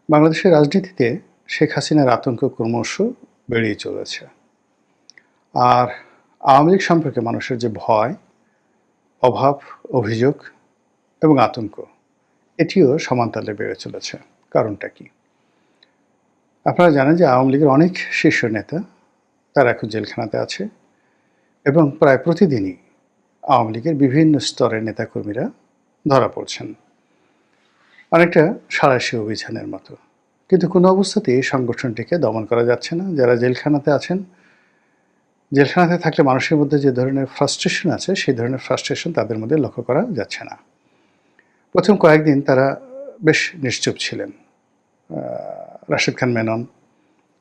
বাংলাদেশের রাজনীতিতে শেখ হাসিনার আতঙ্ক ক্রমশ বেড়েই চলেছে। আর আওয়ামী লীগ সম্পর্কে মানুষের যে ভয়, অভাব, অভিযোগ এবং আতঙ্ক, এটিও সমানতালে বেড়ে চলেছে। কারণটা কি? আপনারা জানেন যে আওয়ামী লীগের অনেক শীর্ষ নেতা তারা এখন জেলখানাতে আছে এবং প্রায় প্রতিদিনই আওয়ামী লীগের বিভিন্ন স্তরের নেতাকর্মীরা ধরা পড়ছেন, অনেকটা সাঁড়াশি অভিযানের মতো। কিন্তু কোনো অবস্থাতেই এই সংগঠনটিকে দমন করা যাচ্ছে না। যারা জেলখানাতে আছেন, জেলখানাতে থাকলে মানুষের মধ্যে যে ধরনের ফ্রাস্ট্রেশন আছে, সেই ধরনের ফ্রাস্ট্রেশন তাদের মধ্যে লক্ষ্য করা যাচ্ছে না। প্রথম কয়েকদিন তারা বেশ নিশ্চুপ ছিলেন। রাশেদ খান মেনন,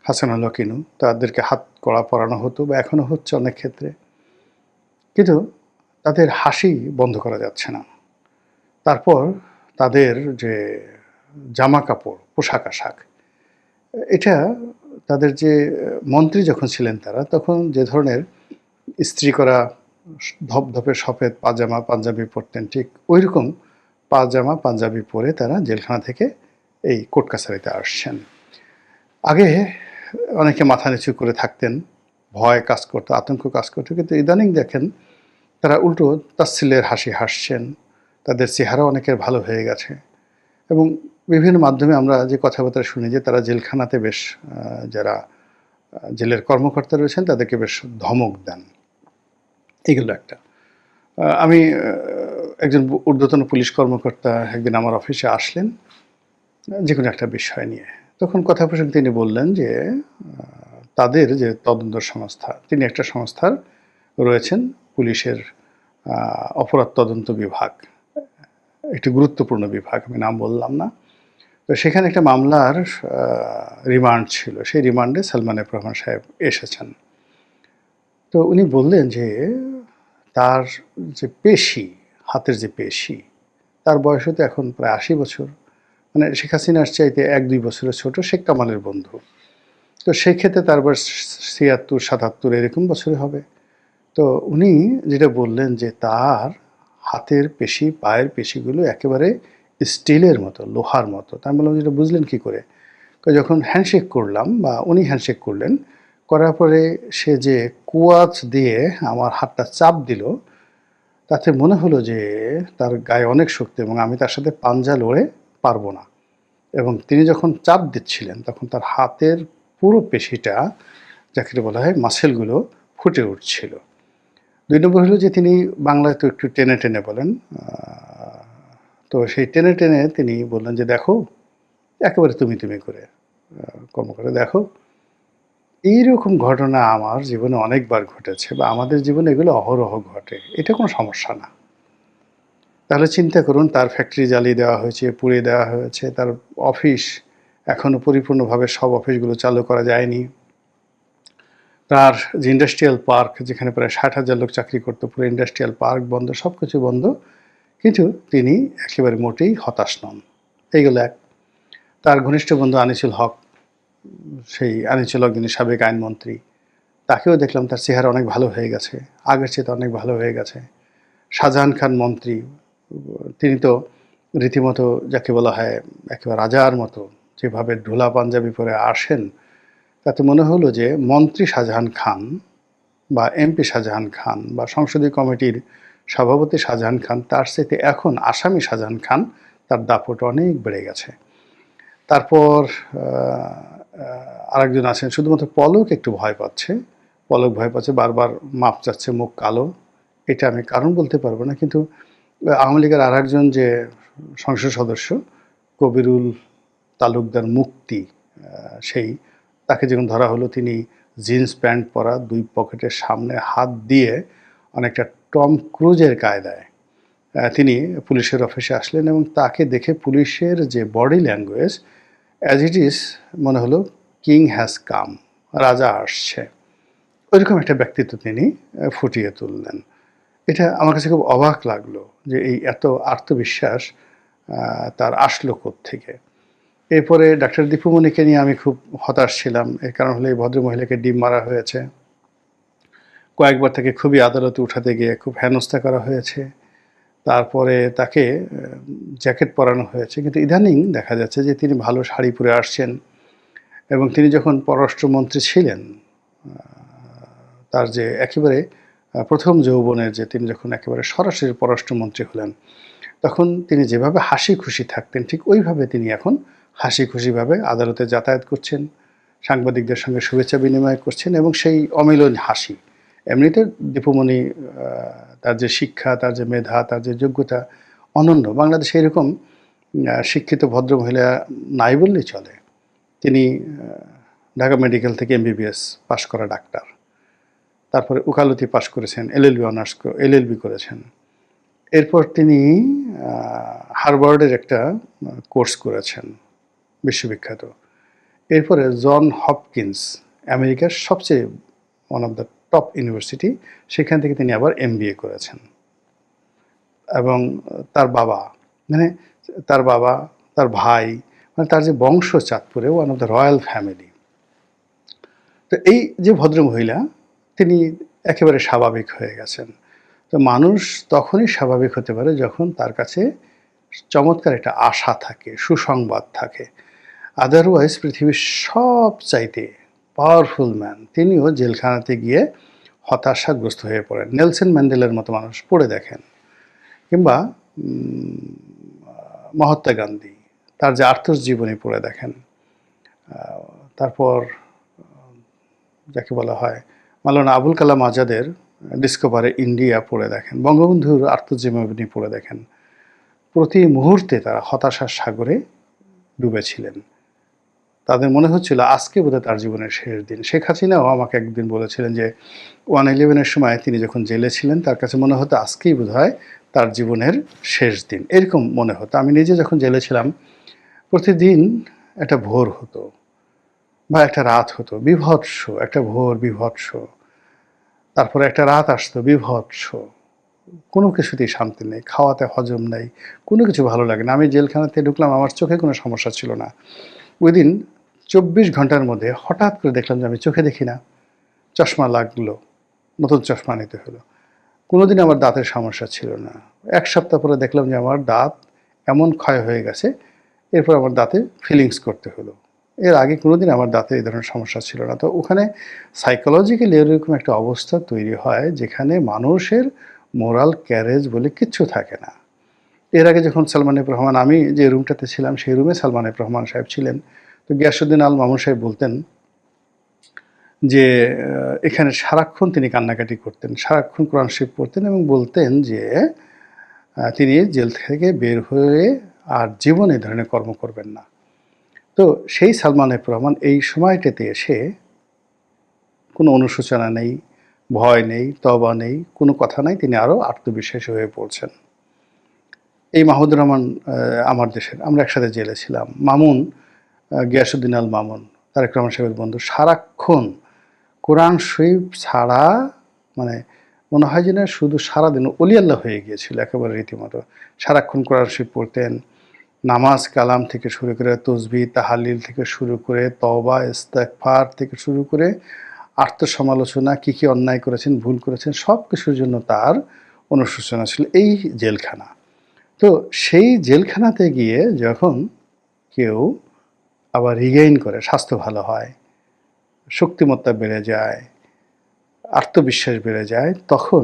হাসানুল্লাহ কিনু, তাদেরকে হাত কড়া পরানো হতো বা এখনও হচ্ছে অনেক ক্ষেত্রে, কিন্তু তাদের হাসি বন্ধ করা যাচ্ছে না। তারপর তাদের যে জামা কাপড়, পোশাক আশাক, এটা তাদের যে মন্ত্রী যখন ছিলেন তারা, তখন যে ধরনের ইস্ত্রি করা ধপধপে সফেদ পাজামা পাঞ্জাবি পরতেন, ঠিক ওই রকম পাজামা পাঞ্জাবি পরে তারা জেলখানা থেকে এই কোর্ট কাছারিতে আসছেন। আগে অনেকে মাথা নিচু করে থাকতেন, ভয় কাজ করতো, আতঙ্ক কাজ করতো, কিন্তু ইদানিং দেখেন তারা উল্টো তাচ্ছিল্যের হাসি হাসছেন। তাদের চেহারা অনেকের ভালো হয়ে গেছে এবং বিভিন্ন মাধ্যমে আমরা যে কথাবার্তা শুনি যে তারা জেলখানাতে বেশ যারা জেলের কর্মকর্তা রয়েছেন তাদেরকে বেশ ধমক দেন। এগুলো একটা। আমি একজন ঊর্ধ্বতন পুলিশ কর্মকর্তা একদিন আমার অফিসে আসলেন যে কোনো একটা বিষয় নিয়ে। তখন কথা প্রসঙ্গে তিনি বললেন যে তাদের যে তদন্ত সংস্থা, তিনি একটা সংস্থার রয়েছেন, পুলিশের অপরাধ তদন্ত বিভাগ, একটি গুরুত্বপূর্ণ বিভাগ, আমি নাম বললাম না। তো সেখানে একটা মামলার রিমান্ড ছিল, সেই রিমান্ডে সালমান এফ রহমান সাহেব এসেছেন। তো উনি বললেন যে তার যে পেশি, হাতের যে পেশি, তার বয়স হতো এখন প্রায় ৮০ বছর, মানে শেখ হাসিনার চাইতে ১-২ বছরের ছোট, শেখ কামালের বন্ধু। তো সেই ক্ষেত্রে তার বয়স ৭৬-৭৭ এরকম বছরে হবে। তো উনি যেটা বললেন যে তার হাতের পেশি, পায়ের পেশিগুলো একেবারে স্টিলের মতো, লোহার মতো। তা আমি বললাম, যেটা বুঝলেন কী করে? যখন হ্যান্ডশেক করলাম বা উনি হ্যান্ডশেক করলেন, করার পরে সে যে কুয়াচ দিয়ে আমার হাতটা চাপ দিল, তাতে মনে হলো যে তার গায়ে অনেক শক্তি এবং আমি তার সাথে পাঞ্জা লড়ে পারবো না। এবং তিনি যখন চাপ দিচ্ছিলেন তখন তার হাতের পুরো পেশিটা, যাকে বলা হয় মাসেলগুলো, ফুটে উঠছিল। ২ নম্বর হলো যে তিনি বাংলায় তো একটু টেনে টেনে বলেন। তো সেই টেনে টেনে তিনি বললেন যে দেখো, একেবারে তুমি করে কর্মকর্তা, দেখো এইরকম ঘটনা আমার জীবনে অনেকবার ঘটেছে বা আমাদের জীবনে এগুলো অহরহ ঘটে, এটা কোনো সমস্যা না। তাহলে চিন্তা করুন, তার ফ্যাক্টরি জ্বালিয়ে দেওয়া হয়েছে, পুড়িয়ে দেওয়া হয়েছে, তার অফিস এখনও পরিপূর্ণভাবে সব অফিসগুলো চালু করা যায়নি, তার যে ইন্ডাস্ট্রিয়াল পার্ক যেখানে প্রায় ৬০,০০০ লোক চাকরি করতো, পুরো ইন্ডাস্ট্রিয়াল পার্ক বন্ধ, সব কিছু বন্ধ, কিন্তু তিনি একেবারে মোটেই হতাশ নন। এইগুলো এক। তার ঘনিষ্ঠ বন্ধু আনিসুল হক, সেই আনিসুল হক যিনি সাবেক আইনমন্ত্রী, তাকেও দেখলাম তার চেহারা অনেক ভালো হয়ে গেছে, আগের চেয়ে অনেক ভালো হয়ে গেছে। শাহজাহান খান মন্ত্রী, তিনি তো রীতিমতো যাকে বলা হয় একেবারে রাজার মতো যেভাবে ঢোলা পাঞ্জাবি পরে আসেন, তাতে মনে হলো যে মন্ত্রী শাহজাহান খান বা এমপি শাহজাহান খান বা সংসদীয় কমিটির সভাপতি শাহজাহান খান, তার চাইতে এখন আসামি শাহজাহান খান, তার দাপট অনেক বেড়ে গেছে। তারপর আরেকজন আছেন, শুধুমাত্র পলক একটু ভয় পাচ্ছে, পলক ভয় পাচ্ছে, বারবার মাপ চাচ্ছে, মুখ কালো। এটা আমি কারণ বলতে পারবো না, কিন্তু আওয়ামী লীগের আর একজন যে সংসদ সদস্য কবিরুল তালুকদার মুক্তি, সেই তাকে যখন ধরা হলো, তিনি জিন্স প্যান্ট পরা, 2 পকেটের সামনে হাত দিয়ে অনেকটা টম ক্রুজের কায়দায় তিনি পুলিশের অফিসে আসলেন এবং তাকে দেখে পুলিশের যে body language, as it is মনে হলো কিং হ্যাজ কাম, রাজা আসছে, ওইরকম একটা ব্যক্তিত্ব তিনি ফুটিয়ে তুললেন। এটা আমার কাছে খুব অবাক লাগলো যে এই এত আত্মবিশ্বাস তার আসলো কোত্থেকে। এরপরে ডাক্তার দীপুমণিকে নিয়ে আমি খুব হতাশ ছিলাম। এর কারণ হলো এই ভদ্রমহিলাকে ডিম মারা হয়েছে, কয়েকবার তাকে খুবই আদালতে উঠাতে গিয়ে খুব হেনস্থা করা হয়েছে, তারপরে তাকে জ্যাকেট পরানো হয়েছে, কিন্তু ইদানিং দেখা যাচ্ছে যে তিনি ভালো শাড়ি পরে আসছেন। এবং তিনি যখন পররাষ্ট্রমন্ত্রী ছিলেন, তার যে একেবারে প্রথম যৌবনের যে তিনি যখন একেবারে সরাসরি পররাষ্ট্রমন্ত্রী হলেন, তখন তিনি যেভাবে হাসি খুশি থাকতেন ঠিক ওইভাবে তিনি এখন হাসি খুশিভাবে আদালতে যাতায়াত করছেন, সাংবাদিকদের সঙ্গে শুভেচ্ছা বিনিময় করছেন, এবং সেই অমিলন হাসি। এমনিতে দীপুমণি তার যে শিক্ষা, তার যে মেধা, তার যে যোগ্যতা অনন্য। বাংলাদেশে এরকম শিক্ষিত ভদ্রমহিলা নাই বললেই চলে। তিনি ঢাকা মেডিকেল থেকে এমবিবিএস পাশ করা ডাক্তার, তারপরে উকালতি পাশ করেছেন, এলএলবি করেছেন। এরপর তিনি হার্ভার্ডের একটা কোর্স করেছেন বিশ্ববিখ্যাত। এরপরে জন হপকিন্স, আমেরিকার সবচেয়ে one of the top university, সেখান থেকে তিনি আবার এমবিএ করেছেন। এবং তার বাবা মানে তার ভাই, মানে তার যে বংশ চাঁদপুরে one of the royal family. তো এই যে ভদ্রমহিলা, তিনি একেবারে স্বাভাবিক হয়ে গেছেন। তো মানুষ তখনই স্বাভাবিক হতে পারে যখন তার কাছে চমৎকার একটা আশা থাকে, সুসংবাদ থাকে। আদারওয়াইজ পৃথিবীর সবচাইতে পাওয়ারফুল ম্যান তিনিও জেলখানাতে গিয়ে হতাশাগ্রস্ত হয়ে পড়েন। নেলসন ম্যান্ডেলার মতো মানুষ পড়ে দেখেন, কিংবা মহাত্মা গান্ধী, তার যে আত্মজীবনী পড়ে দেখেন। তারপর যাকে বলা হয় মাওলানা আবুল কালাম আজাদের ডিসকভারে ইন্ডিয়া পড়ে দেখেন, বঙ্গবন্ধুর আত্মজীবনী পড়ে দেখেন। প্রতি মুহূর্তে তারা হতাশার সাগরে ডুবেছিলেন। তাদের মনে হচ্ছিল আজকে বোধহয় তার জীবনের শেষ দিন। শেখ হাসিনাও আমাকে একদিন বলেছিলেন যে 1/11-এর সময় তিনি যখন জেলে ছিলেন, তার কাছে মনে হতো আজকেই বোধহয় তার জীবনের শেষ দিন, এরকম মনে হতো। আমি নিজে যখন জেলে ছিলাম, প্রতিদিন একটা ভোর হতো বা একটা রাত হতো, বিভৎস একটা ভোর, বিভৎস। তারপরে একটা রাত আসতো, বিভৎস। কোনো কিছুতেই শান্তি নেই, খাওয়াতে হজম নেই, কোনো কিছু ভালো লাগে না। আমি জেলখানাতে ঢুকলাম, আমার চোখে কোনো সমস্যা ছিল না। উইদিন 24 ঘন্টার মধ্যে হঠাৎ করে দেখলাম যে আমি চোখে দেখি না, চশমা লাগলো, নতুন চশমা নিতে হলো। কোনোদিন আমার দাঁতের সমস্যা ছিল না। 1 সপ্তাহ পরে দেখলাম যে আমার দাঁত এমন ক্ষয় হয়ে গেছে, এরপর আমার দাঁতে ফিলিংস করতে হলো। এর আগে কোনোদিন আমার দাঁতে এই ধরনের সমস্যা ছিল না। তো ওখানে সাইকোলজিক্যালি এরকম একটা অবস্থা তৈরি হয় যেখানে মানুষের মোরাল ক্যারেজ বলে কিচ্ছু থাকে না। এর আগে যখন সালমান এফ রহমান, আমি যে রুমটাতে ছিলাম সেই রুমে সালমান এফ রহমান সাহেব ছিলেন। তো গিয়াসউদ্দিন আল মামুন সাহেব বলতেন যে এখানে সারাক্ষণ তিনি কান্নাকাটি করতেন, সারাক্ষণ কোরআন শরীফ পড়তেন এবং বলতেন যে তিনি জেল থেকে বের হয়ে আর জীবনে এই ধরনের কর্ম করবেন না। তো সেই সালমান এফ রহমান এই সময়টাতে এসে কোনো অনুশোচনা নেই, ভয় নেই, তওবা নেই, কোনো কথা নাই, তিনি আরও আত্মবিশ্বাসী হয়ে পড়ছেন। এই মাহমুদুর রহমান আমার দেশের, আমরা একসাথে জেলে ছিলাম। মামুন, গিয়াসউদ্দিন আল মামুন, তারেক রহমান সাহেবের বন্ধু, সারাক্ষণ কোরআন শরীফ ছাড়া মানে মনে হয় যে না শুধু সারাদিন অলি আল্লাহ হয়ে গিয়েছিল একেবারে রীতিমতো। সারাক্ষণ কোরআন শরীফ পড়তেন, নামাজ কালাম থেকে শুরু করে, তসবিহ তাহালিল থেকে শুরু করে, তওবা ইস্তেগফার থেকে শুরু করে, আত্মসমালোচনা, কী কী অন্যায় করেছেন, ভুল করেছেন, সব কিছুর জন্য তার অনুশোচনা ছিল। এই জেলখানা। তো সেই জেলখানাতে গিয়ে যখন কেউ আবার রিগেইন করে, স্বাস্থ্য ভালো হয়, শক্তিমত্তা বেড়ে যায়, আত্মবিশ্বাস বেড়ে যায়, তখন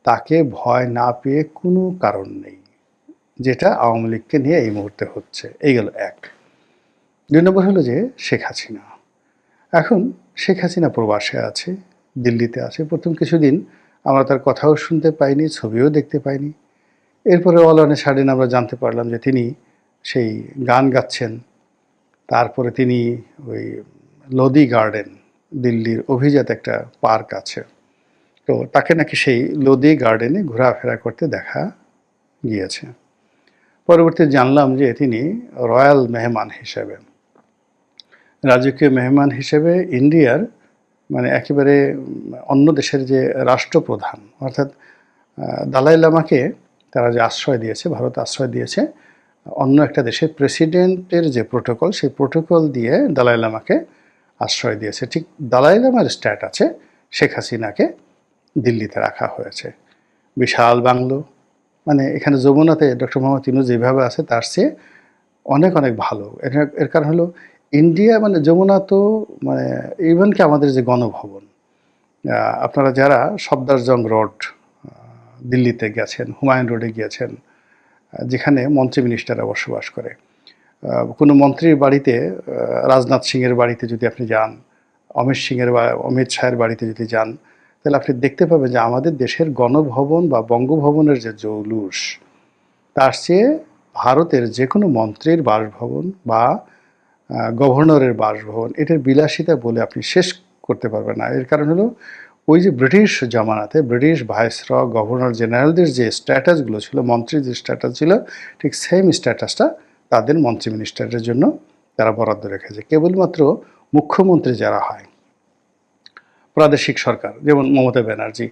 তাকে ভয় না পেয়ে কোনো কারণ নেই, যেটা আওয়ামী লীগকে নিয়ে এই মুহূর্তে হচ্ছে। এই গেল এক। 2 নম্বর হলো যে শেখ হাসিনা। এখন শেখ হাসিনা প্রবাসে আছে, দিল্লিতে আছে। প্রথম কিছুদিন আমরা তার কথাও শুনতে পাইনি, ছবিও দেখতে পাইনি। এরপরে অল অন এ সাডেন আমরা জানতে পারলাম যে তিনি সেই গান গাচ্ছেন। তারপরে তিনি ওই লোদি গার্ডেন, দিল্লির অভিজাত একটা পার্ক আছে, তো তাকে নাকি সেই লোদি গার্ডেনে ঘোরাফেরা করতে দেখা গিয়েছে। পরবর্তীতে জানলাম যে তিনি রয়্যাল মেহমান হিসেবে, রাজকীয় মেহমান হিসেবে ইন্ডিয়ার মানে একেবারে অন্য দেশের যে রাষ্ট্রপ্রধান, অর্থাৎ দালাই লামাকে তারা যে আশ্রয় দিয়েছে, ভারত আশ্রয় দিয়েছে, অন্য একটা দেশের প্রেসিডেন্টের যে প্রোটোকল, সেই প্রোটোকল দিয়ে দালাই লামাকে আশ্রয় দিয়েছে। ঠিক দালাই লামার স্ট্যাট আছে, শেখ হাসিনাকে দিল্লিতে রাখা হয়েছে। বিশাল বাংলো, মানে এখানে যমুনাতে ডক্টর মোহাম্মদ ইউনূস যেভাবে আছে তার চেয়ে অনেক অনেক ভালো। এর কারণ হলো ইন্ডিয়া মানে যমুনা তো মানে ইভেন কি আমাদের যে গণভবন, আপনারা যারা সফদরজং রোড দিল্লিতে গেছেন, হুমায়ুন রোডে গিয়েছেন, যেখানে মন্ত্রী মিনিস্টাররা বসবাস করে, কোনো মন্ত্রীর বাড়িতে, রাজনাথ সিংয়ের বাড়িতে যদি আপনি যান, অমিত সিংয়ের বা অমিত শাহের বাড়িতে যদি যান, তাহলে আপনি দেখতে পাবেন যে আমাদের দেশের গণভবন বা বঙ্গভবনের যে জৌলুস, তার চেয়ে ভারতের যে কোনো মন্ত্রীর বাসভবন বা গভর্নরের বাসভবন, এটার বিলাসিতা বলে আপনি শেষ করতে পারবেন না। এর কারণ হলো ওই যে ব্রিটিশ জামানাতে ব্রিটিশ ভাইসরয়, গভর্নর জেনারেলদের যে স্ট্যাটাসগুলো ছিল, মন্ত্রীর যে স্ট্যাটাস ছিল, ঠিক সেম স্ট্যাটাসটা তাদের মন্ত্রী মিনিস্টারের জন্য তারা বরাদ্দ রেখেছে। কেবলমাত্র মুখ্যমন্ত্রী যারা হয়, প্রাদেশিক সরকার যেমন মমতা ব্যানার্জি,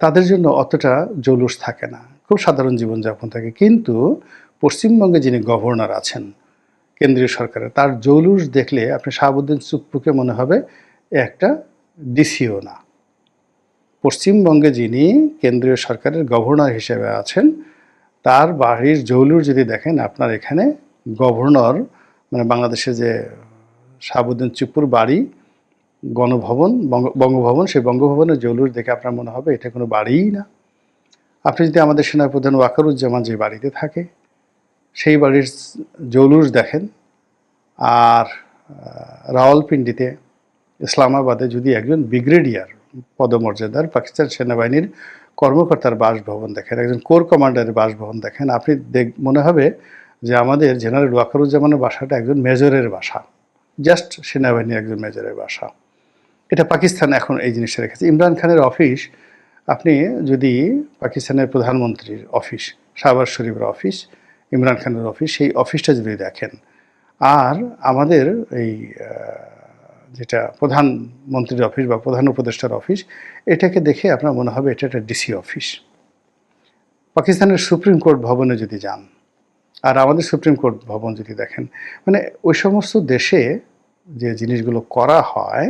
তাদের জন্য অতটা জৌলুস থাকে না, খুব সাধারণ জীবনযাপন থাকে। কিন্তু পশ্চিমবঙ্গে যিনি গভর্নর আছেন কেন্দ্রীয় সরকারের, তার জৌলুস দেখলে আপনি শাহাবুদ্দিন চুপ্পুকে মনে হবে একটা ডিসিও না। পশ্চিমবঙ্গে যিনি কেন্দ্রীয় সরকারের গভর্নর হিসেবে আছেন, তার বাড়ির জৌলুস যদি দেখেন, আপনার এখানে গভর্নর মানে বাংলাদেশে যে শাহাবুদ্দিন চুপ্পুর বাড়ি গণভবন, বঙ্গভবন, সেই বঙ্গভবনের জৌলুস দেখে আপনার মনে হবে এটা কোনো বাড়িই না। আপনি যদি আমাদের সেনাপ্রধান ওয়াকারুজ্জামান যে বাড়িতে থাকে সেই বাড়ির জৌলুস দেখেন, আর রাওয়ালপিন্ডিতে, ইসলামাবাদে যদি একজন ব্রিগেডিয়ার পদমর্যাদার পাকিস্তান সেনাবাহিনীর কর্মকর্তার বাসভবন দেখেন, একজন কোর কমান্ডারের বাসভবন দেখেন, আপনি মনে হবে যে আমাদের জেনারেল ওয়াকারুজ্জামানের বাসাটা একজন মেজরের বাসা, জাস্ট সেনাবাহিনীর একজন মেজরের বাসা। এটা পাকিস্তান এখন এই জিনিসটা রেখেছে। ইমরান খানের অফিস, আপনি যদি পাকিস্তানের প্রধানমন্ত্রীর অফিস, শাহবাজ শরীফের অফিস, ইমরান খানের অফিস, সেই অফিসটা যদি দেখেন, আর আমাদের এই যেটা প্রধানমন্ত্রীর অফিস বা প্রধান উপদেষ্টার অফিস, এটাকে দেখে আপনার মনে হবে এটা একটা ডিসি অফিস। পাকিস্তানের সুপ্রিম কোর্ট ভবনে যদি যান আর আমাদের সুপ্রিম কোর্ট ভবন যদি দেখেন, মানে ওই সমস্ত দেশে যে জিনিসগুলো করা হয়,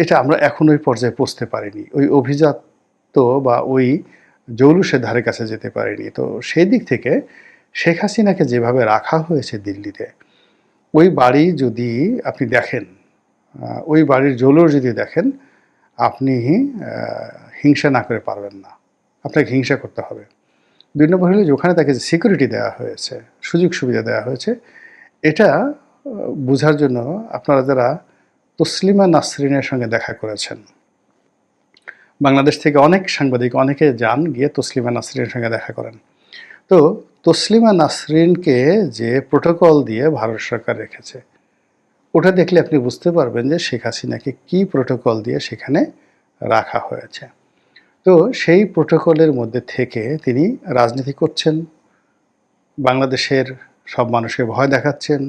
এটা আমরা এখন ওই পর্যায়ে পৌঁছতে পারিনি, ওই অভিজাত্য বা ওই জৌলুসের ধারে কাছে যেতে পারিনি। তো সেই দিক থেকে শেখ হাসিনাকে যেভাবে রাখা হয়েছে দিল্লিতে, ওই বাড়ি যদি আপনি দেখেন, ওই বাড়ির জৌলুস যদি দেখেন, আপনি হিংসা না করে পারবেন না, আপনাকে হিংসা করতে হবে। ২ নম্বর হলো যে ওখানে তাকে যে সিকিউরিটি দেওয়া হয়েছে, সুযোগ সুবিধা দেওয়া হয়েছে, এটা বোঝার জন্য আপনারা যারা তসলিমা নাসরিনের সঙ্গে দেখা করেছেন, বাংলাদেশ থেকে অনেক সাংবাদিক অনেকে যান, গিয়ে তসলিমা নাসরিনের সঙ্গে দেখা করেন। তো তসলিমা নাসরিনকে যে প্রোটোকল দিয়ে ভারত সরকার রেখেছে, ওটা দেখলে আপনি বুঝতে পারবেন যে শেখ হাসিনাকে কী প্রোটোকল দিয়ে সেখানে রাখা হয়েছে। তো সেই প্রোটোকলের মধ্যে থেকে তিনি রাজনীতি করছেন, বাংলাদেশের সব মানুষকে ভয় দেখাচ্ছেন,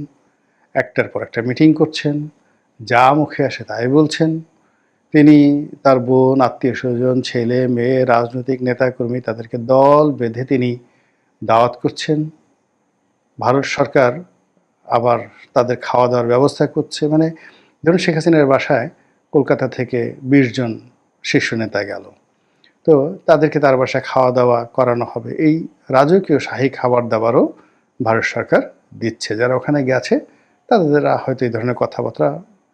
একটার পর একটা মিটিং করছেন, যা মুখে আসে তাই বলছেন। তিনি তার বোন, আত্মীয় স্বজন, ছেলে মেয়ে, রাজনৈতিক নেতাকর্মী, তাদেরকে দল বেঁধে তিনি দাওয়াত করছেন। ভারত সরকার আবার তাদের খাওয়া দাওয়ার ব্যবস্থা করছে। মানে ধরুন শেখ হাসিনার বাসায় কলকাতা থেকে ২০ জন শীর্ষ নেতা গেল, তো তাদেরকে তার বাসায় খাওয়া দাওয়া করানো হবে। এই রাজকীয় শাহী খাবার দাবারও ভারত সরকার দিচ্ছে। যারা ওখানে গেছে তাদের হয়তো এই ধরনের কথাবার্তা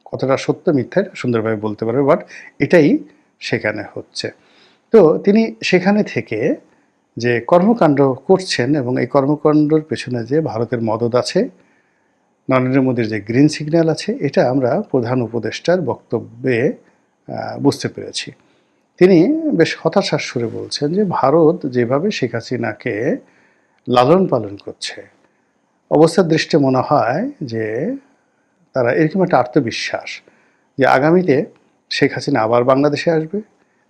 কতটা সত্য মিথ্যা সুন্দরভাবে বলতে পারবে, বাট এটাই সেখানে হচ্ছে। তো তিনি সেখানে থেকে যে কর্মকাণ্ড করছেন এবং এই কর্মকাণ্ডর পেছনে যে ভারতের মদদ আছে, নরেন্দ্র মোদীর যে গ্রিন সিগন্যাল আছে, এটা আমরা প্রধান উপদেষ্টার বক্তব্যে বুঝতে পেরেছি। তিনি বেশ হতাশার সুরে বলছেন যে ভারত যেভাবে শেখ হাসিনাকে লালন পালন করছে, অবস্থার দৃষ্টে মনে হয় যে তারা এরকম একটা আত্মবিশ্বাস যে আগামীতে শেখ হাসিনা আবার বাংলাদেশে আসবে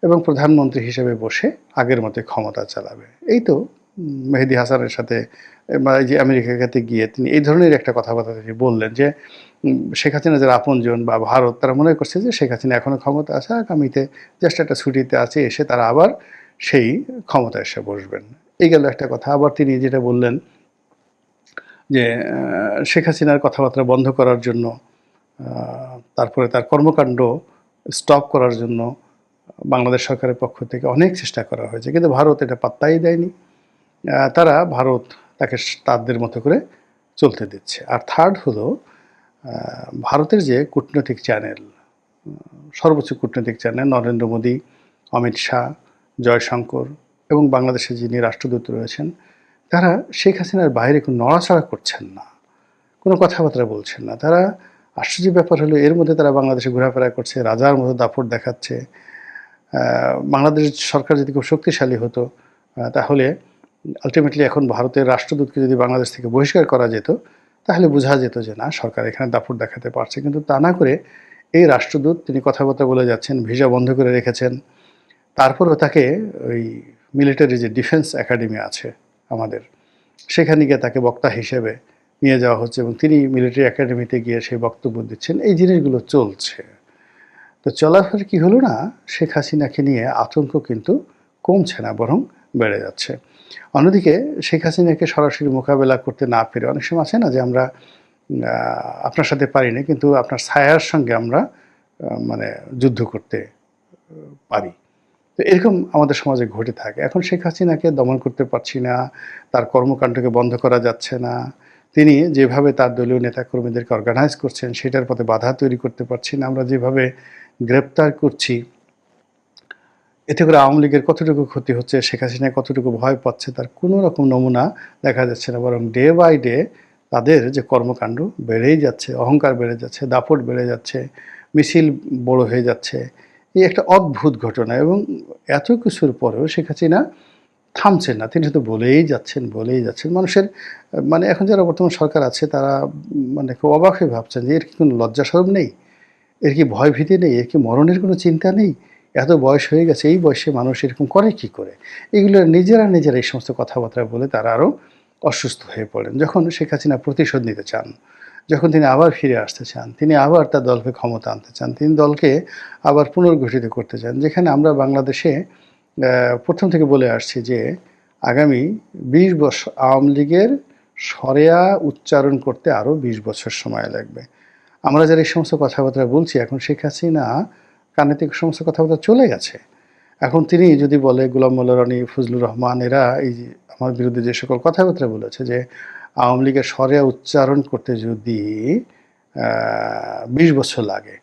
এবং প্রধানমন্ত্রী হিসেবে বসে আগের মতো ক্ষমতা চালাবে। এই তো মেহেদী হাসানের সাথে যে আমেরিকাতে গিয়ে তিনি এই ধরনের একটা কথাবার্তা তিনি বললেন যে শেখ হাসিনা যারা আপনজন বা ভারত, তারা মনে করছে যে শেখ হাসিনা এখনও ক্ষমতা আছে, আগামীতে জাস্ট একটা ছুটিতে আছে, এসে তারা আবার সেই ক্ষমতা এসে বসবেন। এই গেল একটা কথা। আবার তিনি যেটা বললেন যে শেখ হাসিনার কথাবার্তা বন্ধ করার জন্য, তারপরে তার কর্মকাণ্ড স্টপ করার জন্য বাংলাদেশ সরকারের পক্ষ থেকে অনেক চেষ্টা করা হয়েছে, কিন্তু ভারত এটা পাত্তাই দেয়নি। তারা ভারত তাকে তাদের মতো করে চলতে দিচ্ছে। আর থার্ড হলো ভারতের যে কূটনৈতিক চ্যানেল, সর্বোচ্চ কূটনৈতিক চ্যানেল নরেন্দ্র মোদী, অমিত শাহ, জয়শঙ্কর এবং বাংলাদেশে যিনি রাষ্ট্রদূত রয়েছেন, তারা শেখ হাসিনার বাইরে কোনো নড়াচড়া করছেন না, কোনো কথাবার্তা বলছেন না। তারা, আশ্চর্যের ব্যাপার হলো, এর মধ্যে তারা বাংলাদেশে ঘোরাফেরা করছে, রাজার মতো দাপট দেখাচ্ছে। বাংলাদেশ সরকার যদি খুব শক্তিশালী হতো, তাহলে আলটিমেটলি এখন ভারতের রাষ্ট্রদূতকে যদি বাংলাদেশ থেকে বহিষ্কার করা যেত, তাহলে বোঝা যেত যে না, সরকার এখানে দাপট দেখাতে পারছে। কিন্তু তা না করে এই রাষ্ট্রদূত তিনি কথাবার্তা বলে যাচ্ছেন, ভিসা বন্ধ করে রেখেছেন। তারপরেও তাকে ওই মিলিটারি যে ডিফেন্স একাডেমি আছে আমাদের, সেখানে গিয়ে তাকে বক্তা হিসেবে নিয়ে যাওয়া হচ্ছে এবং তিনি মিলিটারি একাডেমিতে গিয়ে সেই বক্তব্য দিচ্ছেন। এই জিনিসগুলো চলছে। তো চলার ফলে কী হলো না, শেখ হাসিনাকে নিয়ে আতঙ্ক কিন্তু কমছে না, বরং বেড়ে যাচ্ছে। অন্যদিকে শেখ হাসিনাকে সরাসরি মোকাবেলা করতে না পেরে অনেক সময় আছে না যে আমরা আপনার সাথে পারি না, কিন্তু আপনার ছায়ার সঙ্গে আমরা মানে যুদ্ধ করতে পারি। তো এরকম আমাদের সমাজে ঘটে থাকে। এখন শেখ হাসিনাকে দমন করতে পারছি না, তার কর্মকাণ্ডকে বন্ধ করা যাচ্ছে না। তিনি যেভাবে তার দলীয় নেতাকর্মীদেরকে অর্গানাইজ করছেন, সেটার পথে বাধা তৈরি করতে পারছি না। আমরা যেভাবে গ্রেপ্তার করছি, এতে করে আওয়ামী লীগের কতটুকু ক্ষতি হচ্ছে, শেখ হাসিনা কতটুকু ভয় পাচ্ছে, তার কোনো রকম নমুনা দেখা যাচ্ছে না। বরং ডে বাই ডে তাদের যে কর্মকাণ্ড বেড়েই যাচ্ছে, অহংকার বেড়ে যাচ্ছে, দাপট বেড়ে যাচ্ছে, মিছিল বড় হয়ে যাচ্ছে। এই একটা অদ্ভুত ঘটনা। এবং এত কিছুর পরেও শেখ হাসিনা থামছেন না, তিনি শুধু বলেই যাচ্ছেন, বলেই যাচ্ছেন। মানুষের মানে এখন যারা বর্তমান সরকার আছে, তারা মানে খুব অবাক হয়ে ভাবছেন যে এর কি কোনো লজ্জা শরম নেই, এর কি ভয় ভীতি নেই, এর কি মরণের কোনো চিন্তা নেই? এত বয়স হয়ে গেছে, এই বয়সে মানুষ এরকম করে কি করে? এগুলো নিজেরা এই সমস্ত কথাবার্তা বলে তারা আরও অসুস্থ হয়ে পড়েন। যখন শেখ হাসিনা প্রতিশোধ নিতে চান, যখন তিনি আবার ফিরে আসতে চান, তিনি আবার তার দলকে ক্ষমতা আনতে চান, তিনি দলকে আবার পুনর্গঠিত করতে চান, যেখানে আমরা বাংলাদেশে প্রথম থেকে বলে আসছি যে আগামী ২০ বছর আওয়ামী লীগের সরেয়া উচ্চারণ করতে আরও ২০ বছর সময় লাগবে। আমরা যারা এই সমস্ত কথাবার্তা বলছি, এখন শেখ হাসিনা কানে থেকে সমস্ত কথাবার্তা চলে গেছে। এখন তিনি যদি বলে, গোলাম মোল্লা রনি, ফজলুর রহমান, এরা এই যে আমার বিরুদ্ধে যে সকল কথাবার্তা বলেছে যে আওয়ামী লীগের সরেয়া উচ্চারণ করতে যদি ২০ বছর লাগে,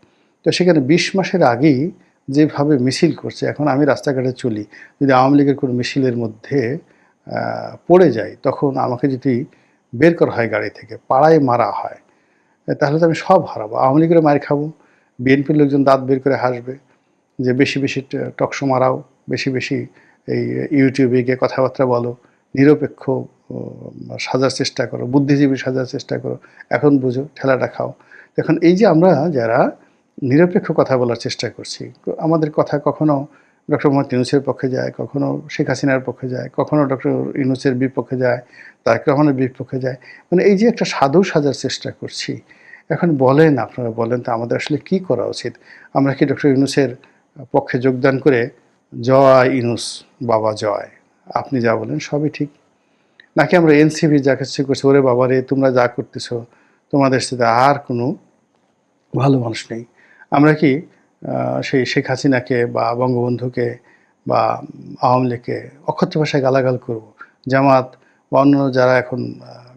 তো সেখানে ২০ মাসের আগেই যেভাবে মিছিল করছে, এখন আমি রাস্তাঘাটে চলি, যদি আওয়ামী লীগের কোনো মিছিলের মধ্যে পড়ে যাই, তখন আমাকে যদি বের করা হয় গাড়ি থেকে, পাড়ায় মারা হয়, তাহলে তো আমি সব হারাবো। আওয়ামী লীগের মার খাবো, বিএনপির লোকজন দাঁত বের করে হাসবে যে বেশি বেশি টকশো মারাও, বেশি বেশি এই ইউটিউবে গিয়ে কথাবার্তা বলো, নিরপেক্ষ সাজার চেষ্টা করো, বুদ্ধিজীবী সাজার চেষ্টা করো, এখন বুঝো, ঠেলাটা খাও। এখন এই যে আমরা যারা নিরপেক্ষ কথা বলার চেষ্টা করছি, আমাদের কথা কখনো ডক্টর মোহাম্মদ ইউনূসের পক্ষে যায়, কখনো শেখ হাসিনার পক্ষে যায়, কখনো ডক্টর ইউনূসের বিপক্ষে যায়, তারেক রহমানের বিপক্ষে যায়। মানে এই যে একটা সাধু সাজার চেষ্টা করছি, এখন বলেন, আপনারা বলেন তো আমাদের আসলে কী করা উচিত? আমরা কি ডক্টর ইউনূসের পক্ষে যোগদান করে জয় ইউনূস বাবা জয়, আপনি যা বলেন সবই ঠিক, নাকি আমরা এনসিপি যা কিছু করছি, ওরে বাবা রে, তোমরা যা করতেছ, তোমাদের সাথে আর কোনো ভালো মানুষ নেই? আমরা কি সেই শেখ হাসিনাকে বা বঙ্গবন্ধুকে বা আওয়ামী লীগকে অকথ্য ভাষায় গালাগাল করব? জামাত বা অন্য যারা এখন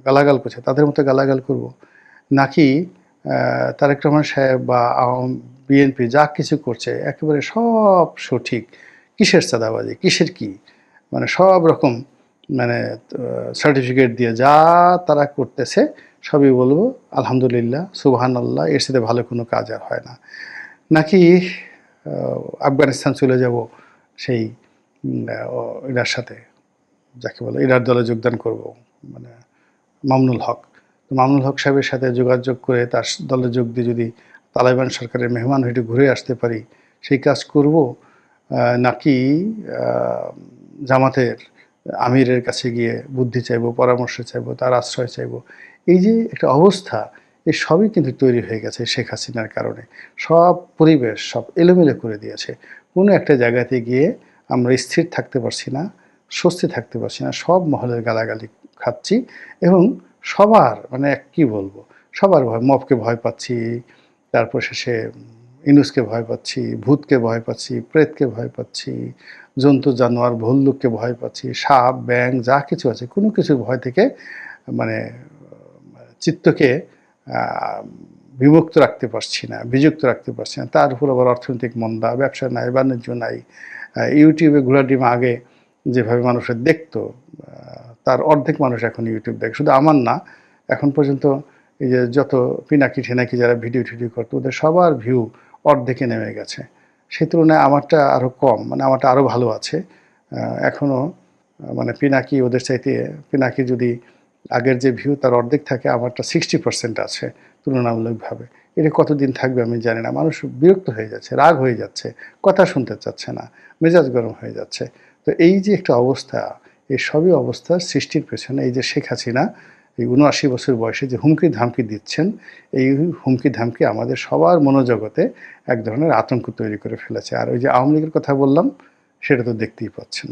গালাগাল করছে তাদের মতো গালাগাল করব? নাকি তারেক রহমান সাহেব বা বিএনপি যা কিছু করছে একেবারে সব সঠিক, কিসের চাঁদাবাজি, কিসের কি, মানে সব রকম মানে সার্টিফিকেট দিয়ে যা তারা করতেছে সবই বলবো আলহামদুলিল্লাহ, সুবহানাল্লাহ, এর সাথে ভালো কোনো কাজ আর হয় না? নাকি আফগানিস্তান চলে যাব সেই এটার সাথে, যাকে বলে এরার দলে যোগদান করব, মানে মামুনুল হক, তো মামুনুল হক সাহেবের সাথে যোগাযোগ করে তার দলে যোগ দিয়ে যদি তালেবান সরকারের মেহমান হয়ে ঘুরে আসতে পারি, সেই কাজ করব? নাকি জামাতের আমিরের কাছে গিয়ে বুদ্ধি চাইব, পরামর্শ চাইব, তার আশ্রয় চাইব? এই যে একটা অবস্থা, এই সবই কিন্তু তৈরি হয়ে গেছে শেখ হাসিনার কারণে। সব পরিবেশ সব এলোমেলো করে দিয়েছে। কোনো একটা জায়গাতে গিয়ে আমরা স্থির থাকতে পারছি না, স্বস্তি থাকতে পারছি না, সব মহলের গালাগালি খাচ্ছি এবং সবার মানে কি বলবো, সবার ভয়, মবকে ভয় পাচ্ছি, তারপর শেষে ইনুসকে ভয় পাচ্ছি, ভূতকে ভয় পাচ্ছি, প্রেতকে ভয় পাচ্ছি, জন্তু জানোয়ার ভল্লুককে ভয় পাচ্ছি, সাপ ব্যাঙ যা কিছু আছে কোনো কিছুর ভয় থেকে মানে চিত্তকে বিমুক্ত রাখতে পারছি না, বিযুক্ত রাখতে পারছি না। তার উপর আবার অর্থনৈতিক মন্দা, ব্যবসা নাই, বাণিজ্য নাই। ইউটিউবে ঘোলাডিমা আগে যেভাবে মানুষের দেখতো, তার অর্ধেক মানুষ এখন ইউটিউব দেখে। শুধু আমার না, এখন পর্যন্ত এই যে যত পিনাকি ঠিনাকি যারা ভিডিও টিডিও করতো ওদের সবার ভিউ অর্ধেকে নেমে গেছে। সেই তুলনায় আমারটা আরও কম, মানে আমারটা আরও ভালো আছে। এখনও মানে পিনাকি ওদের চাইতে, পিনাকি যদি আগের যে ভিউ তার অর্ধেক থাকে, আমারটা 60% আছে তুলনামূলকভাবে। এটা কতদিন থাকবে আমি জানি না। মানুষ বিরক্ত হয়ে যাচ্ছে, রাগ হয়ে যাচ্ছে, কথা শুনতে চাচ্ছে না, মেজাজ গরম হয়ে যাচ্ছে। তো এই যে একটা অবস্থা, এই সবই অবস্থার সৃষ্টির পেছনে এই যে শেখ হাসিনা এই ৭৯ বছর বয়সে যে হুমকি ধামকি দিচ্ছেন, এই হুমকি ধামকি আমাদের সবার মনোজগতে এক ধরনের আতঙ্ক তৈরি করে ফেলেছে। আর ওই যে আওয়ামী লীগের কথা বললাম, সেটা তো দেখতেই পাচ্ছেন।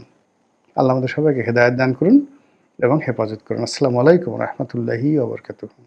আল্লাহ আমাদের সবাইকে হেদায়েত দান করুন এবং হেফাজত করুন। আসসালামু আলাইকুম রহমতুল্লাহি ওয়া বারাকাতুহু।